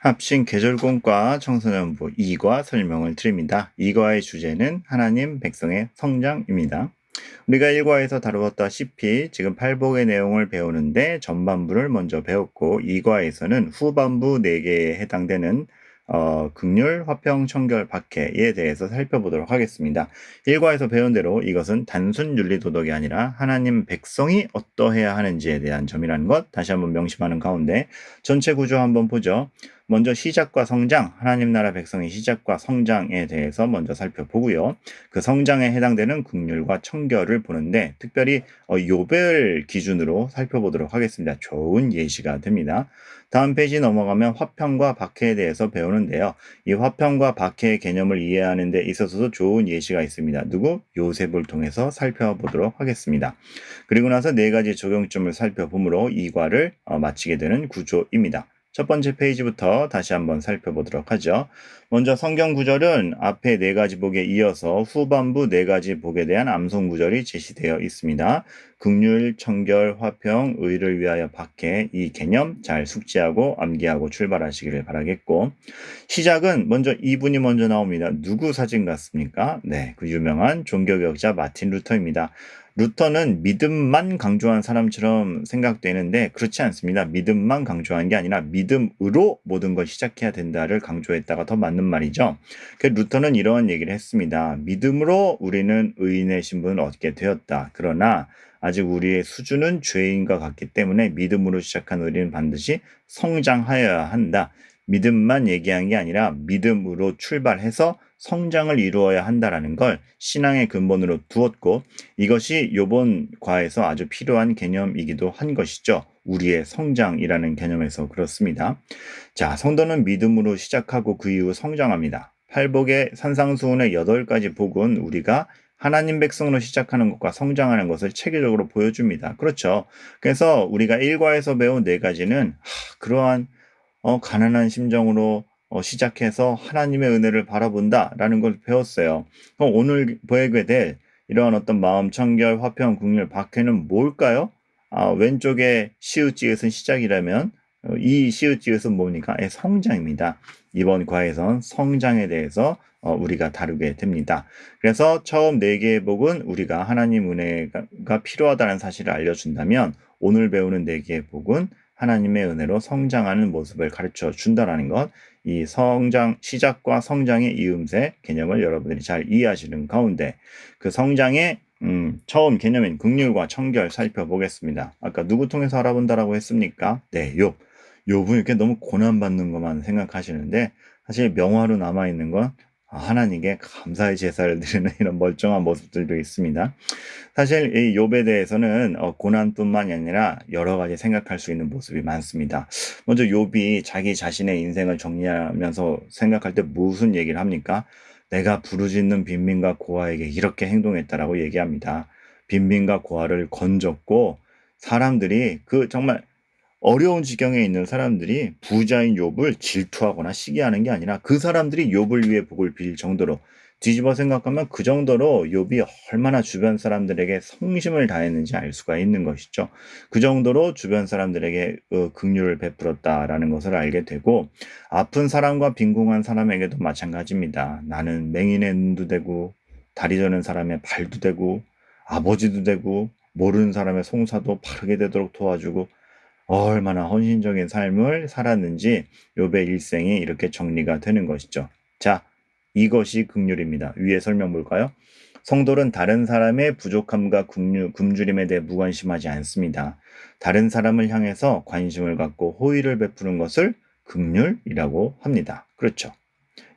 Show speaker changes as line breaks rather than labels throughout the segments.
합신 계절공과 청소년부 2과 설명을 드립니다. 2과의 주제는 하나님 백성의 성장입니다. 우리가 1과에서 다루었다시피 지금 팔복의 내용을 배우는데 전반부를 먼저 배웠고 2과에서는 후반부 4개에 해당되는 극률, 화평, 청결, 박해에 대해서 살펴보도록 하겠습니다. 1과에서 배운 대로 이것은 단순 윤리 도덕이 아니라 하나님 백성이 어떠해야 하는지에 대한 점이라는 것 다시 한번 명심하는 가운데 전체 구조 한번 보죠. 먼저 시작과 성장, 하나님 나라 백성의 시작과 성장에 대해서 먼저 살펴보고요. 그 성장에 해당되는 긍휼과 청결을 보는데 특별히 욥을 기준으로 살펴보도록 하겠습니다. 좋은 예시가 됩니다. 다음 페이지 넘어가면 화평과 박해에 대해서 배우는데요. 이 화평과 박해의 개념을 이해하는 데 있어서도 좋은 예시가 있습니다. 누구? 요셉을 통해서 살펴보도록 하겠습니다. 그리고 나서 4가지 적용점을 살펴보므로 이 과를 마치게 되는 구조입니다. 첫 번째 페이지부터 다시 한번 살펴보도록 하죠. 먼저 성경 구절은 앞에 4가지 복에 이어서 후반부 4가지 복에 대한 암송 구절이 제시되어 있습니다. 긍휼, 청결, 화평, 의를 위하여 박해 이 개념 잘 숙지하고 암기하고 출발하시기를 바라겠고 시작은 먼저 이분이 먼저 나옵니다. 누구 사진 같습니까? 네, 그 유명한 종교개혁자 마틴 루터입니다. 루터는 믿음만 강조한 사람처럼 생각되는데 그렇지 않습니다. 믿음만 강조한 게 아니라 믿음으로 모든 걸 시작해야 된다를 강조했다가 더 맞는 말이죠. 루터는 이러한 얘기를 했습니다. 믿음으로 우리는 의인의 신분을 얻게 되었다. 그러나 아직 우리의 수준은 죄인과 같기 때문에 믿음으로 시작한 우리는 반드시 성장하여야 한다. 믿음만 얘기한 게 아니라 믿음으로 출발해서 성장을 이루어야 한다라는 걸 신앙의 근본으로 두었고 이것이 이번 과에서 아주 필요한 개념이기도 한 것이죠. 우리의 성장이라는 개념에서 그렇습니다. 자, 성도는 믿음으로 시작하고 그 이후 성장합니다. 팔복의 산상수훈의 8가지 복은 우리가 하나님 백성으로 시작하는 것과 성장하는 것을 체계적으로 보여줍니다. 그렇죠. 그래서 우리가 1과에서 배운 4가지는 그러한 가난한 심정으로 시작해서 하나님의 은혜를 바라본다라는 걸 배웠어요. 그럼 오늘 보게 될 이러한 어떤 마음, 청결, 화평, 긍휼, 박해는 뭘까요? 왼쪽에 시읒지읒은 시작이라면 이 시읒지읒은 뭡니까? 성장입니다. 이번 과에선 성장에 대해서 우리가 다루게 됩니다. 그래서 처음 4개의 복은 우리가 하나님 은혜가 필요하다는 사실을 알려준다면 오늘 배우는 4개의 복은 하나님의 은혜로 성장하는 모습을 가르쳐 준다라는 것, 이 성장, 시작과 성장의 이음새 개념을 여러분들이 잘 이해하시는 가운데 그 성장의 처음 개념인 긍휼과 청결 살펴보겠습니다. 아까 누구 통해서 알아본다라고 했습니까? 네, 욥. 욥은 이렇게 너무 고난받는 것만 생각하시는데 사실 명화로 남아있는 건 하나님께 감사의 제사를 드리는 이런 멀쩡한 모습들도 있습니다. 사실 이 욥에 대해서는 고난뿐만이 아니라 여러 가지 생각할 수 있는 모습이 많습니다. 먼저 욥이 자기 자신의 인생을 정리하면서 생각할 때 무슨 얘기를 합니까? 내가 부르짖는 빈민과 고아에게 이렇게 행동했다라고 얘기합니다. 빈민과 고아를 건졌고 사람들이 그 정말 어려운 지경에 있는 사람들이 부자인 욥을 질투하거나 시기하는 게 아니라 그 사람들이 욥을 위해 복을 빌 정도로 뒤집어 생각하면 그 정도로 욥이 얼마나 주변 사람들에게 성심을 다했는지 알 수가 있는 것이죠. 그 정도로 주변 사람들에게 긍휼을 베풀었다라는 것을 알게 되고 아픈 사람과 빈궁한 사람에게도 마찬가지입니다. 나는 맹인의 눈도 되고 다리 저는 사람의 발도 되고 아버지도 되고 모르는 사람의 송사도 바르게 되도록 도와주고 얼마나 헌신적인 삶을 살았는지 욥의 일생이 이렇게 정리가 되는 것이죠. 자, 이것이 긍휼입니다. 위에 설명 볼까요? 성도는 다른 사람의 부족함과 굶주림에 대해 무관심하지 않습니다. 다른 사람을 향해서 관심을 갖고 호의를 베푸는 것을 긍휼이라고 합니다. 그렇죠.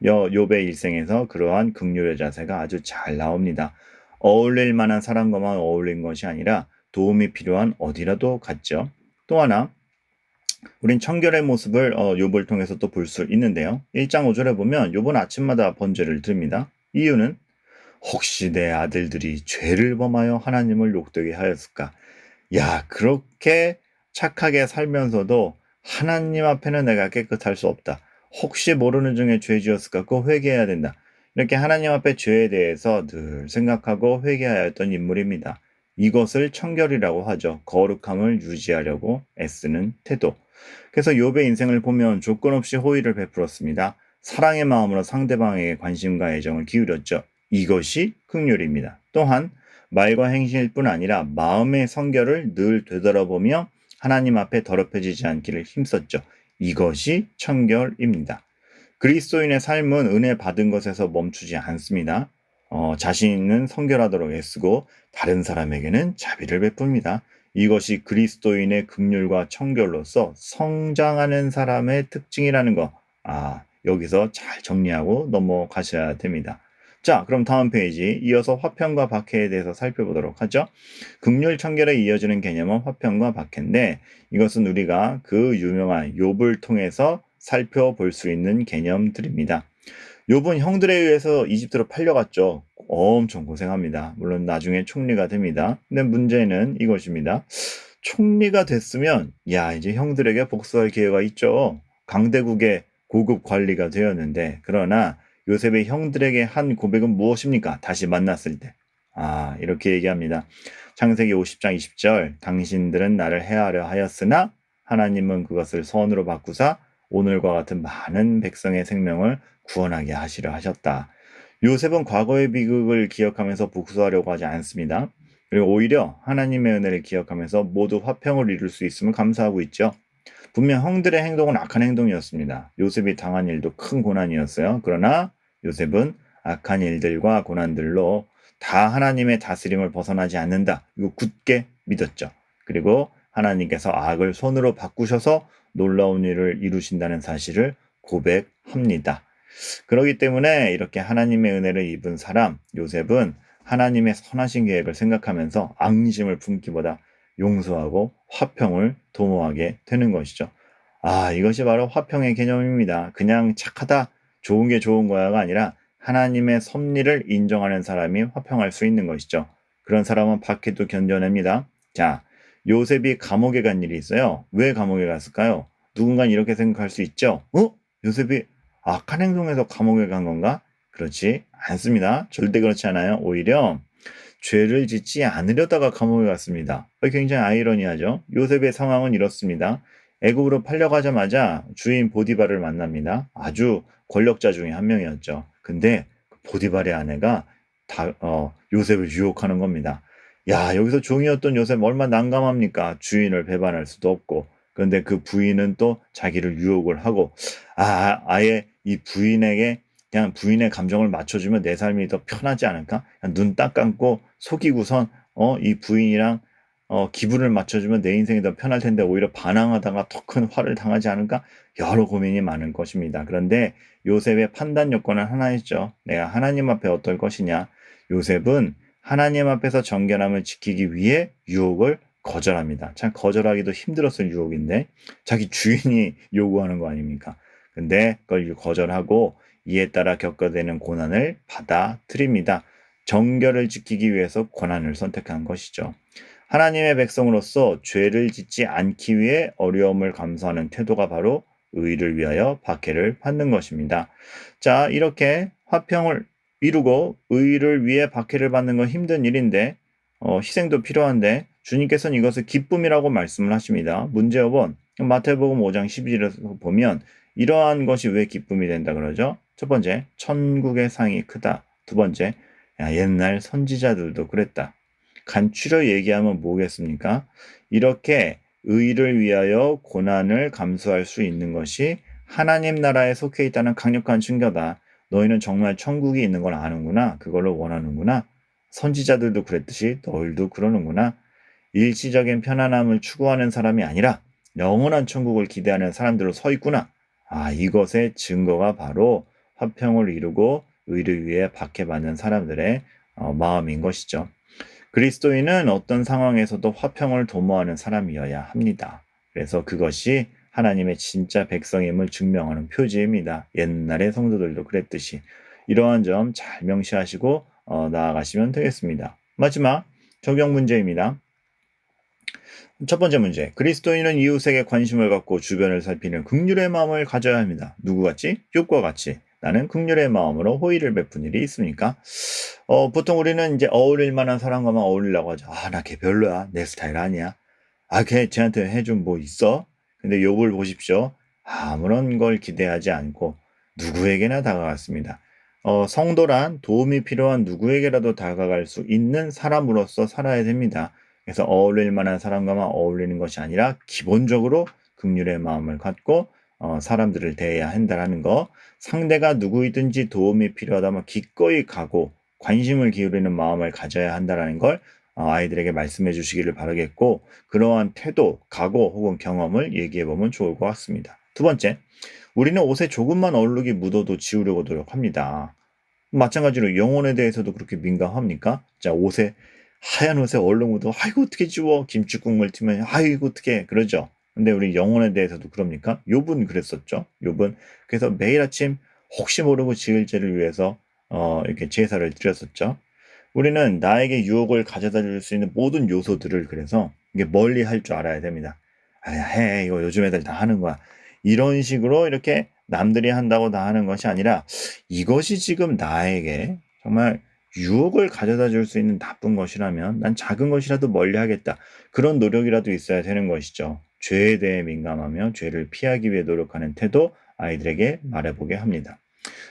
욥의 일생에서 그러한 긍휼의 자세가 아주 잘 나옵니다. 어울릴 만한 사람과만 어울린 것이 아니라 도움이 필요한 어디라도 갔죠. 또 하나 우린 청결의 모습을 욥을 통해서 또 볼 수 있는데요. 1장 5절에 보면 욥은 아침마다 번제를 드립니다. 이유는 혹시 내 아들들이 죄를 범하여 하나님을 욕되게 하였을까? 야, 그렇게 착하게 살면서도 하나님 앞에는 내가 깨끗할 수 없다. 혹시 모르는 중에 죄 지었을까? 그거 회개해야 된다. 이렇게 하나님 앞에 죄에 대해서 늘 생각하고 회개하였던 인물입니다. 이것을 청결이라고 하죠. 거룩함을 유지하려고 애쓰는 태도. 그래서 욥의 인생을 보면 조건 없이 호의를 베풀었습니다. 사랑의 마음으로 상대방에게 관심과 애정을 기울였죠. 이것이 긍휼입니다. 또한 말과 행실일 뿐 아니라 마음의 성결을 늘 되돌아보며 하나님 앞에 더럽혀지지 않기를 힘썼죠. 이것이 청결입니다. 그리스도인의 삶은 은혜 받은 것에서 멈추지 않습니다. 자신은 성결하도록 애쓰고 다른 사람에게는 자비를 베풉니다. 이것이 그리스도인의 긍휼과 청결로서 성장하는 사람의 특징이라는 거. 여기서 잘 정리하고 넘어가셔야 됩니다. 자, 그럼 다음 페이지 이어서 화평과 박해에 대해서 살펴보도록 하죠. 긍휼 청결에 이어지는 개념은 화평과 박해인데 이것은 우리가 그 유명한 욥을 통해서 살펴볼 수 있는 개념들입니다. 욥은 형들에 의해서 이집트로 팔려갔죠. 엄청 고생합니다. 물론 나중에 총리가 됩니다. 근데 문제는 이것입니다. 총리가 됐으면 이제 형들에게 복수할 기회가 있죠. 강대국의 고급 관리가 되었는데 그러나 요셉의 형들에게 한 고백은 무엇입니까? 다시 만났을 때. 이렇게 얘기합니다. 창세기 50장 20절 당신들은 나를 해하려 하였으나 하나님은 그것을 선으로 바꾸사 오늘과 같은 많은 백성의 생명을 구원하게 하시려 하셨다. 요셉은 과거의 비극을 기억하면서 복수하려고 하지 않습니다. 그리고 오히려 하나님의 은혜를 기억하면서 모두 화평을 이룰 수 있음을 감사하고 있죠. 분명 형들의 행동은 악한 행동이었습니다. 요셉이 당한 일도 큰 고난이었어요. 그러나 요셉은 악한 일들과 고난들로 다 하나님의 다스림을 벗어나지 않는다. 이거 굳게 믿었죠. 그리고 하나님께서 악을 손으로 바꾸셔서 놀라운 일을 이루신다는 사실을 고백합니다. 그렇기 때문에 이렇게 하나님의 은혜를 입은 사람 요셉은 하나님의 선하신 계획을 생각하면서 앙심을 품기보다 용서하고 화평을 도모하게 되는 것이죠. 이것이 바로 화평의 개념입니다. 그냥 착하다, 좋은 게 좋은 거야가 아니라 하나님의 섭리를 인정하는 사람이 화평할 수 있는 것이죠. 그런 사람은 박해도 견뎌냅니다. 자, 요셉이 감옥에 간 일이 있어요. 왜 감옥에 갔을까요? 누군가는 이렇게 생각할 수 있죠. 요셉이 악한 행동에서 감옥에 간 건가? 그렇지 않습니다. 절대 그렇지 않아요. 오히려 죄를 짓지 않으려다가 감옥에 갔습니다. 굉장히 아이러니하죠. 요셉의 상황은 이렇습니다. 애굽으로 팔려가자마자 주인 보디발을 만납니다. 아주 권력자 중에 한 명이었죠. 근데 보디발의 아내가 요셉을 유혹하는 겁니다. 여기서 종이었던 요셉 얼마나 난감합니까? 주인을 배반할 수도 없고. 그런데 그 부인은 또 자기를 유혹을 하고 아예 이 부인에게 그냥 부인의 감정을 맞춰주면 내 삶이 더 편하지 않을까? 눈 딱 감고 속이고선 이 부인이랑 기분을 맞춰주면 내 인생이 더 편할 텐데 오히려 반항하다가 더 큰 화를 당하지 않을까? 여러 고민이 많을 것입니다. 그런데 요셉의 판단 요건은 하나였죠. 내가 하나님 앞에 어떨 것이냐? 요셉은 하나님 앞에서 정결함을 지키기 위해 유혹을 거절합니다. 참 거절하기도 힘들었을 유혹인데 자기 주인이 요구하는 거 아닙니까? 근데 그걸 거절하고 이에 따라 겪게 되는 고난을 받아들입니다. 정결을 지키기 위해서 고난을 선택한 것이죠. 하나님의 백성으로서 죄를 짓지 않기 위해 어려움을 감수하는 태도가 바로 의를 위하여 박해를 받는 것입니다. 자, 이렇게 화평을 이루고 의를 위해 박해를 받는 건 힘든 일인데 희생도 필요한데 주님께서는 이것을 기쁨이라고 말씀을 하십니다. 문제 5번 마태복음 5장 12절에서 보면 이러한 것이 왜 기쁨이 된다 그러죠? 첫 번째, 천국의 상이 크다. 두 번째, 옛날 선지자들도 그랬다. 간추려 얘기하면 뭐겠습니까? 이렇게 의를 위하여 고난을 감수할 수 있는 것이 하나님 나라에 속해 있다는 강력한 증거다. 너희는 정말 천국이 있는 걸 아는구나. 그걸로 원하는구나. 선지자들도 그랬듯이 너희도 그러는구나. 일시적인 편안함을 추구하는 사람이 아니라 영원한 천국을 기대하는 사람들로 서 있구나. 이것의 증거가 바로 화평을 이루고 의를 위해 박해받는 사람들의 마음인 것이죠. 그리스도인은 어떤 상황에서도 화평을 도모하는 사람이어야 합니다. 그래서 그것이 하나님의 진짜 백성임을 증명하는 표지입니다. 옛날의 성도들도 그랬듯이 이러한 점 잘 명시하시고 나아가시면 되겠습니다. 마지막 적용 문제입니다. 첫 번째 문제. 그리스도인은 이웃에게 관심을 갖고 주변을 살피는 긍휼의 마음을 가져야 합니다. 누구 같이? 욥과 같이. 나는 긍휼의 마음으로 호의를 베푼 일이 있습니까? 보통 우리는 이제 어울릴 만한 사람과만 어울리려고 하죠. 나 걔 별로야. 내 스타일 아니야. 걔 쟤한테 해준 뭐 있어? 근데 욥을 보십시오. 아무런 걸 기대하지 않고 누구에게나 다가갔습니다. 성도란 도움이 필요한 누구에게라도 다가갈 수 있는 사람으로서 살아야 됩니다. 그래서 어울릴 만한 사람과만 어울리는 것이 아니라 기본적으로 긍휼의 마음을 갖고 사람들을 대해야 한다는 거. 상대가 누구이든지 도움이 필요하다면 기꺼이 가고 관심을 기울이는 마음을 가져야 한다는 걸 아이들에게 말씀해 주시기를 바라겠고, 그러한 태도, 각오 혹은 경험을 얘기해 보면 좋을 것 같습니다. 두 번째, 우리는 옷에 조금만 얼룩이 묻어도 지우려고 노력합니다. 마찬가지로 영혼에 대해서도 그렇게 민감합니까? 자, 하얀 옷에 얼룩 묻어, 아이고, 어떻게 지워? 김치국물 튀면, 아이고, 어떻게, 그러죠? 근데 우리 영혼에 대해서도 그럽니까? 욥은 그랬었죠. 욥은 그래서 매일 아침 혹시 모르고 지을 죄를 위해서 이렇게 제사를 드렸었죠. 우리는 나에게 유혹을 가져다 줄 수 있는 모든 요소들을 그래서 이게 멀리 할 줄 알아야 됩니다. 아, 해, 이거 요즘 애들 다 하는 거야. 이런 식으로 이렇게 남들이 한다고 다 하는 것이 아니라 이것이 지금 나에게 정말 유혹을 가져다 줄 수 있는 나쁜 것이라면 난 작은 것이라도 멀리 하겠다. 그런 노력이라도 있어야 되는 것이죠. 죄에 대해 민감하며 죄를 피하기 위해 노력하는 태도 아이들에게 말해보게 합니다.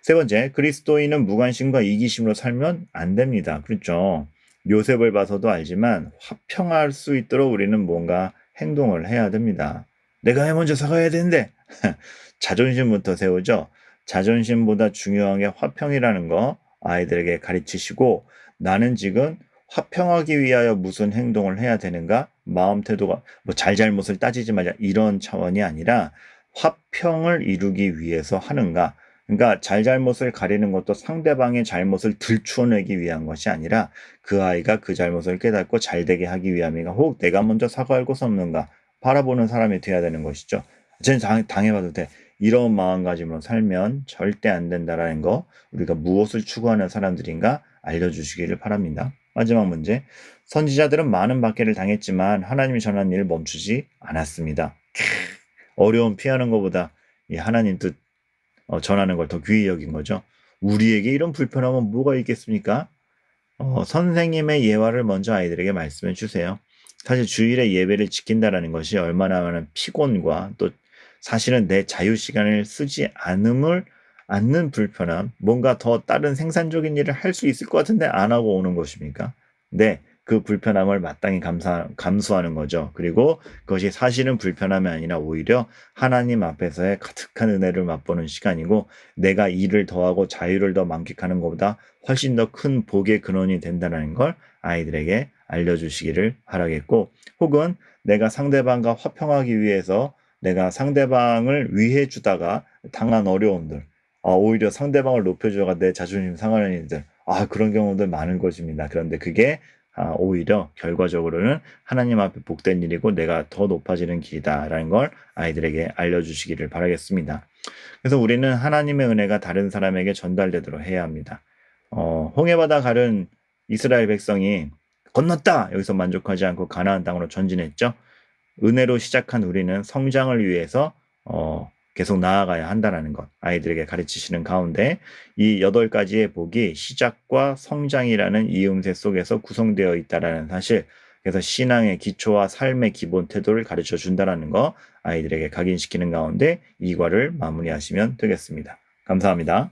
세 번째, 그리스도인은 무관심과 이기심으로 살면 안 됩니다. 그렇죠? 요셉을 봐서도 알지만 화평할 수 있도록 우리는 뭔가 행동을 해야 됩니다. 내가 먼저 사과해야 되는데 자존심부터 세우죠. 자존심보다 중요한 게 화평이라는 거 아이들에게 가르치시고, 나는 지금 화평하기 위하여 무슨 행동을 해야 되는가? 마음 태도가 뭐 잘잘못을 따지지 말자 이런 차원이 아니라 화평을 이루기 위해서 하는가? 그러니까 잘잘못을 가리는 것도 상대방의 잘못을 들추어내기 위한 것이 아니라 그 아이가 그 잘못을 깨닫고 잘되게 하기 위함인가, 혹 내가 먼저 사과할 곳 없는가 바라보는 사람이 돼야 되는 것이죠. 쟤는 당해봐도 돼. 이런 마음가짐으로 살면 절대 안 된다라는 거, 우리가 무엇을 추구하는 사람들인가 알려주시기를 바랍니다. 마지막 문제. 선지자들은 많은 박해를 당했지만 하나님이 전한 일을 멈추지 않았습니다. 어려움 피하는 것보다 이 하나님 뜻 전하는 걸 더 귀히 여긴 거죠. 우리에게 이런 불편함은 뭐가 있겠습니까? 선생님의 예화를 먼저 아이들에게 말씀해 주세요. 사실 주일에 예배를 지킨다라는 것이 얼마나 많은 피곤과 또 사실은 내 자유 시간을 쓰지 않는 불편함, 뭔가 더 다른 생산적인 일을 할 수 있을 것 같은데 안 하고 오는 것입니까? 네, 그 불편함을 마땅히 감수하는 거죠. 그리고 그것이 사실은 불편함이 아니라 오히려 하나님 앞에서의 가득한 은혜를 맛보는 시간이고, 내가 일을 더하고 자유를 더 만끽하는 것보다 훨씬 더 큰 복의 근원이 된다는 걸 아이들에게 알려주시기를 바라겠고, 혹은 내가 상대방과 화평하기 위해서 내가 상대방을 위해 주다가 당한 어려움들, 오히려 상대방을 높여주다가 내 자존심 상하는 일들, 그런 경우들 많은 것입니다. 그런데 그게 오히려 결과적으로는 하나님 앞에 복된 일이고 내가 더 높아지는 길이다라는 걸 아이들에게 알려주시기를 바라겠습니다. 그래서 우리는 하나님의 은혜가 다른 사람에게 전달되도록 해야 합니다. 홍해바다 가른 이스라엘 백성이 건넜다! 여기서 만족하지 않고 가나안 땅으로 전진했죠. 은혜로 시작한 우리는 성장을 위해서 계속 나아가야 한다는 것 아이들에게 가르치시는 가운데, 이 8가지의 복이 시작과 성장이라는 이음새 속에서 구성되어 있다는 사실, 그래서 신앙의 기초와 삶의 기본 태도를 가르쳐 준다는 거 아이들에게 각인시키는 가운데 2과를 마무리하시면 되겠습니다. 감사합니다.